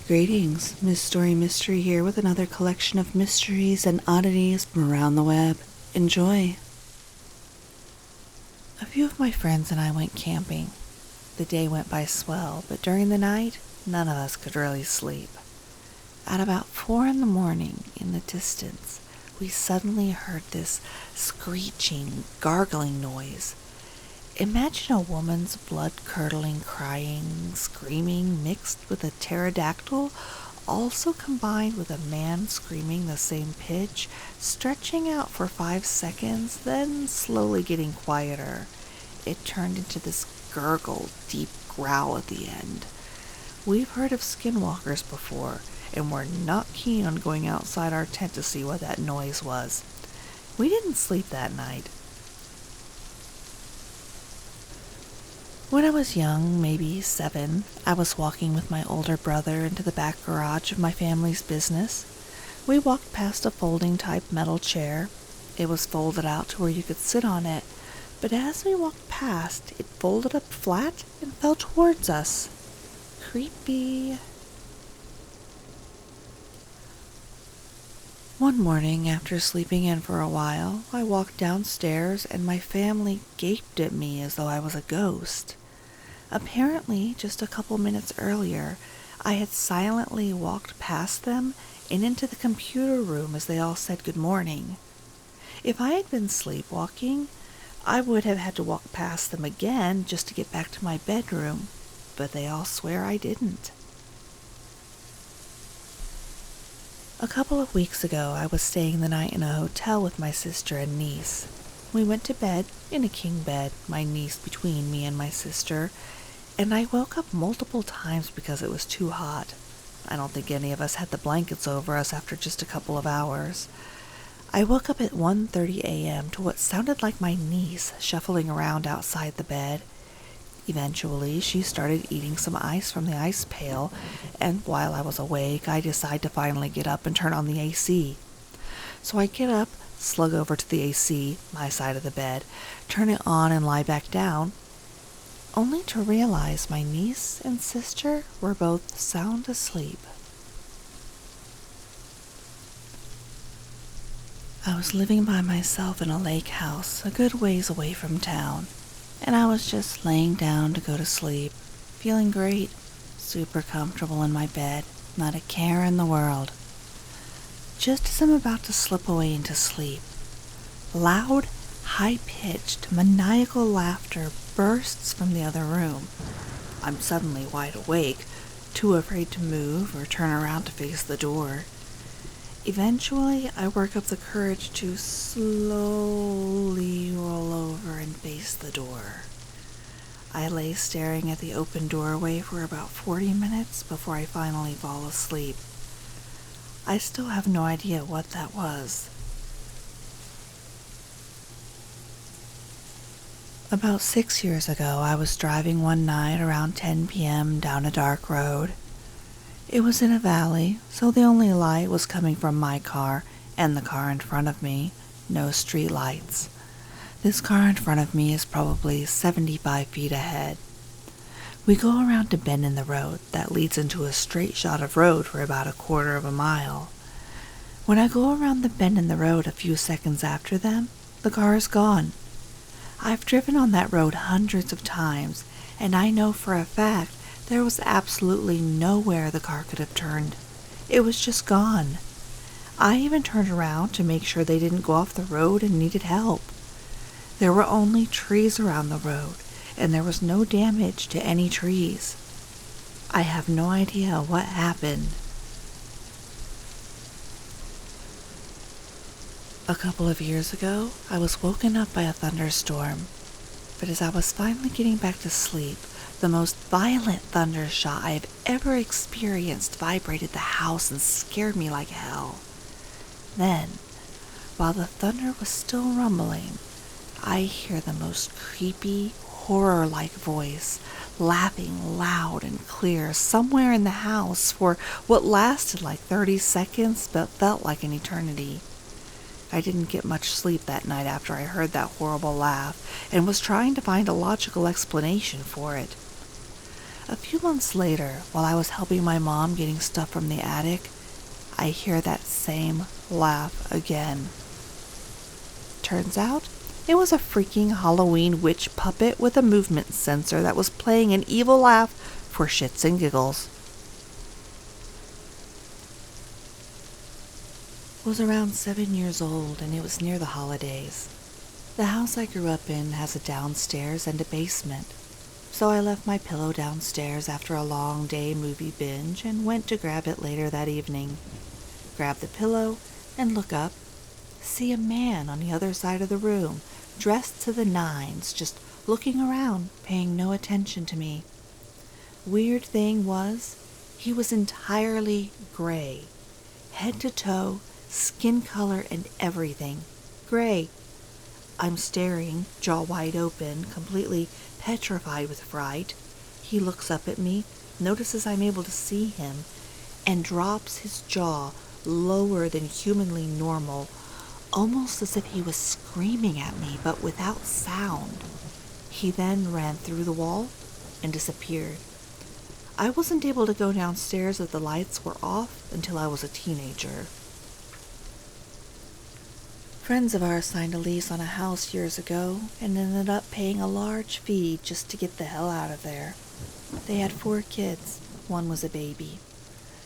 Greetings, Miss Story Mystery here with another collection of mysteries and oddities from around the web. Enjoy. A few of my friends and I went camping. The day went by swell, but during the night, none of us could really sleep. At about 4 a.m, in the distance, we suddenly heard this screeching, gargling noise. Imagine a woman's blood-curdling crying, screaming mixed with a pterodactyl, also combined with a man screaming the same pitch, stretching out for 5 seconds, then slowly getting quieter. It turned into this gurgle, deep growl at the end. We've heard of skinwalkers before, and we're not keen on going outside our tent to see what that noise was. We didn't sleep that night. When I was young, maybe 7, I was walking with my older brother into the back garage of my family's business. We walked past a folding-type metal chair. It was folded out to where you could sit on it, but as we walked past, it folded up flat and fell towards us. Creepy. One morning, after sleeping in for a while, I walked downstairs and my family gaped at me as though I was a ghost. Apparently, just a couple minutes earlier, I had silently walked past them and into the computer room as they all said good morning. If I had been sleepwalking, I would have had to walk past them again just to get back to my bedroom, but they all swear I didn't. A couple of weeks ago, I was staying the night in a hotel with my sister and niece. We went to bed in a king bed, my niece between me and my sister, and I woke up multiple times because it was too hot. I don't think any of us had the blankets over us after just a couple of hours. I woke up at 1:30 a.m. to what sounded like my niece shuffling around outside the bed. Eventually, she started eating some ice from the ice pail, and while I was awake, I decided to finally get up and turn on the AC. So I get up, slug over to the AC, my side of the bed, turn it on and lie back down, only to realize my niece and sister were both sound asleep. I was living by myself in a lake house a good ways away from town, and I was just laying down to go to sleep, feeling great, super comfortable in my bed, not a care in the world. Just as I'm about to slip away into sleep, loud, high-pitched, maniacal laughter bursts from the other room. I'm suddenly wide awake, too afraid to move or turn around to face the door. Eventually, I work up the courage to slowly roll over and face the door. I lay staring at the open doorway for about 40 minutes before I finally fall asleep. I still have no idea what that was. About 6 years ago, I was driving one night around 10 p.m. down a dark road. It was in a valley, so the only light was coming from my car and the car in front of me, no street lights. This car in front of me is probably 75 feet ahead. We go around a bend in the road that leads into a straight shot of road for about a quarter of a mile. When I go around the bend in the road a few seconds after them, the car is gone. I've driven on that road hundreds of times, and I know for a fact there was absolutely nowhere the car could have turned. It was just gone. I even turned around to make sure they didn't go off the road and needed help. There were only trees around the road, and there was no damage to any trees. I have no idea what happened. A couple of years ago, I was woken up by a thunderstorm, but as I was finally getting back to sleep, the most violent thunder shot I have ever experienced vibrated the house and scared me like hell. Then, while the thunder was still rumbling, I hear the most creepy, horror-like voice laughing loud and clear somewhere in the house for what lasted like 30 seconds but felt like an eternity. I didn't get much sleep that night after I heard that horrible laugh and was trying to find a logical explanation for it. A few months later, while I was helping my mom getting stuff from the attic, I hear that same laugh again. Turns out, it was a freaking Halloween witch puppet with a movement sensor that was playing an evil laugh for shits and giggles. I was around 7 years old, and it was near the holidays. The house I grew up in has a downstairs and a basement, so I left my pillow downstairs after a long day movie binge and went to grab it later that evening. Grab the pillow and look up, see a man on the other side of the room, dressed to the nines, just looking around, paying no attention to me. Weird thing was, he was entirely gray, head to toe, skin color and everything. Gray. I'm staring, jaw wide open, completely petrified with fright. He looks up at me, notices I'm able to see him, and drops his jaw lower than humanly normal, almost as if he was screaming at me, but without sound. He then ran through the wall and disappeared. I wasn't able to go downstairs as the lights were off until I was a teenager. Friends of ours signed a lease on a house years ago and ended up paying a large fee just to get the hell out of there. They had 4 kids. One was a baby.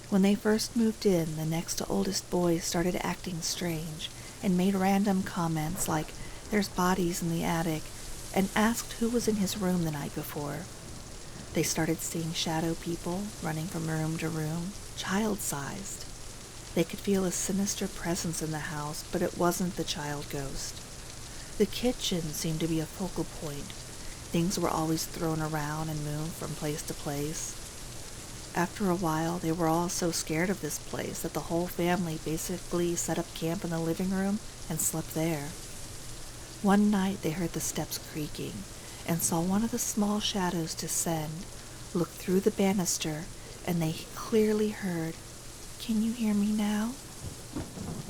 When they first moved in, the next to oldest boy started acting strange and made random comments like, "There's bodies in the attic," and asked who was in his room the night before. They started seeing shadow people running from room to room, child-sized. They could feel a sinister presence in the house, but it wasn't the child ghost. The kitchen seemed to be a focal point. Things were always thrown around and moved from place to place. After a while, they were all so scared of this place that the whole family basically set up camp in the living room and slept there. One night, they heard the steps creaking and saw one of the small shadows descend, look through the banister, and they clearly heard, "Can you hear me now?"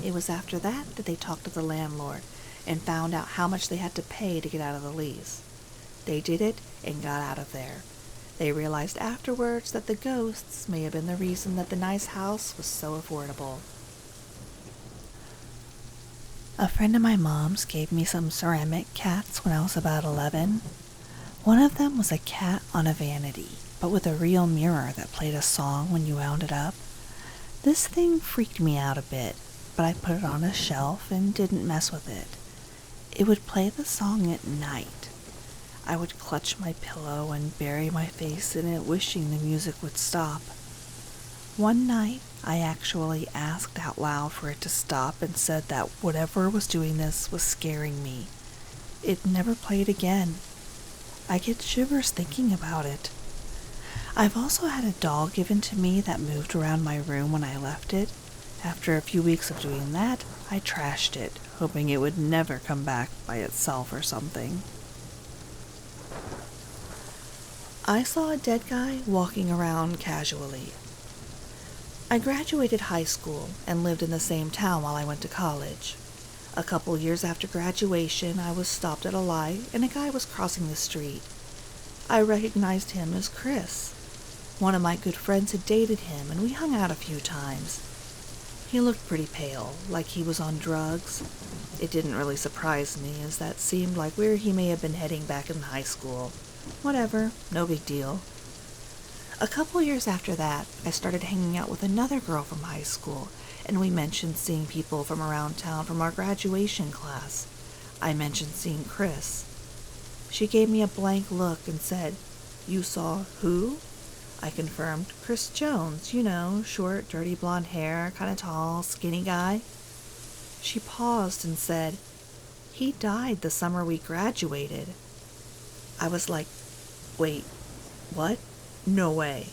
It was after that they talked to the landlord and found out how much they had to pay to get out of the lease. They did it and got out of there. They realized afterwards that the ghosts may have been the reason that the nice house was so affordable. A friend of my mom's gave me some ceramic cats when I was about 11. One of them was a cat on a vanity, but with a real mirror that played a song when you wound it up. This thing freaked me out a bit, but I put it on a shelf and didn't mess with it. It would play the song at night. I would clutch my pillow and bury my face in it, wishing the music would stop. One night, I actually asked out loud for it to stop and said that whatever was doing this was scaring me. It never played again. I get shivers thinking about it. I've also had a doll given to me that moved around my room when I left it. After a few weeks of doing that, I trashed it, hoping it would never come back by itself or something. I saw a dead guy walking around casually. I graduated high school and lived in the same town while I went to college. A couple years after graduation, I was stopped at a light and a guy was crossing the street. I recognized him as Chris. One of my good friends had dated him and we hung out a few times. He looked pretty pale, like he was on drugs. It didn't really surprise me, as that seemed like where he may have been heading back in high school. Whatever, no big deal. A couple years after that, I started hanging out with another girl from high school, and we mentioned seeing people from around town from our graduation class. I mentioned seeing Chris. She gave me a blank look and said, "You saw who?" I confirmed, "Chris Jones, you know, short, dirty blonde hair, kinda tall, skinny guy." She paused and said, "He died the summer we graduated." I was like, "Wait, what? No way."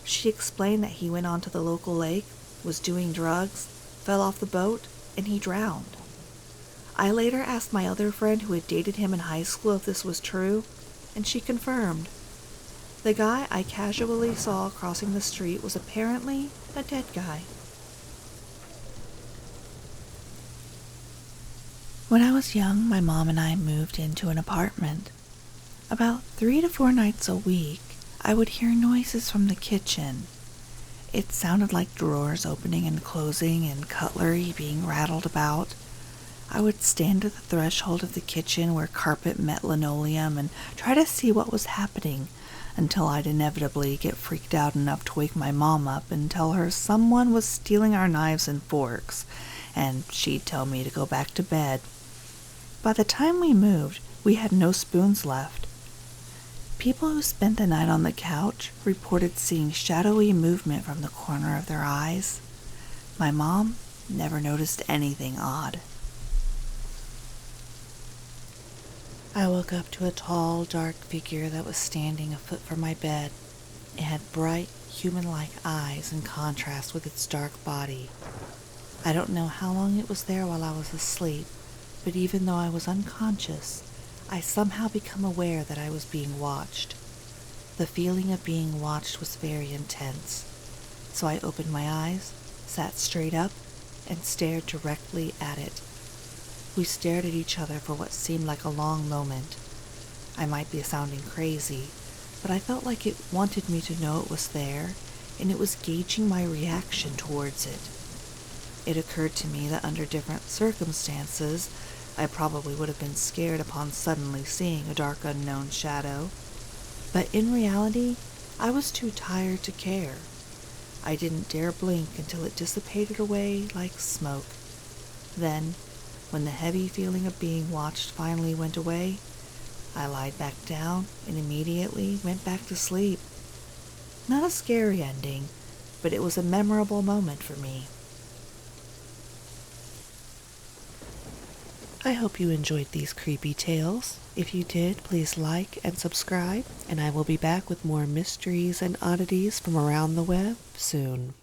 She explained that he went onto the local lake, was doing drugs, fell off the boat, and he drowned. I later asked my other friend who had dated him in high school if this was true, and she confirmed. The guy I casually saw crossing the street was apparently a dead guy. When I was young, my mom and I moved into an apartment. About 3 to 4 nights a week, I would hear noises from the kitchen. It sounded like drawers opening and closing and cutlery being rattled about. I would stand at the threshold of the kitchen where carpet met linoleum and try to see what was happening until I'd inevitably get freaked out enough to wake my mom up and tell her someone was stealing our knives and forks, and she'd tell me to go back to bed. By the time we moved, we had no spoons left. People who spent the night on the couch reported seeing shadowy movement from the corner of their eyes. My mom never noticed anything odd. I woke up to a tall, dark figure that was standing a foot from my bed. It had bright, human-like eyes in contrast with its dark body. I don't know how long it was there while I was asleep, but even though I was unconscious, I somehow became aware that I was being watched. The feeling of being watched was very intense, so I opened my eyes, sat straight up, and stared directly at it. We stared at each other for what seemed like a long moment. I might be sounding crazy, but I felt like it wanted me to know it was there, and it was gauging my reaction towards it. It occurred to me that under different circumstances, I probably would have been scared upon suddenly seeing a dark unknown shadow. But in reality, I was too tired to care. I didn't dare blink until it dissipated away like smoke. Then, when the heavy feeling of being watched finally went away, I lied back down and immediately went back to sleep. Not a scary ending, but it was a memorable moment for me. I hope you enjoyed these creepy tales. If you did, please like and subscribe, and I will be back with more mysteries and oddities from around the web soon.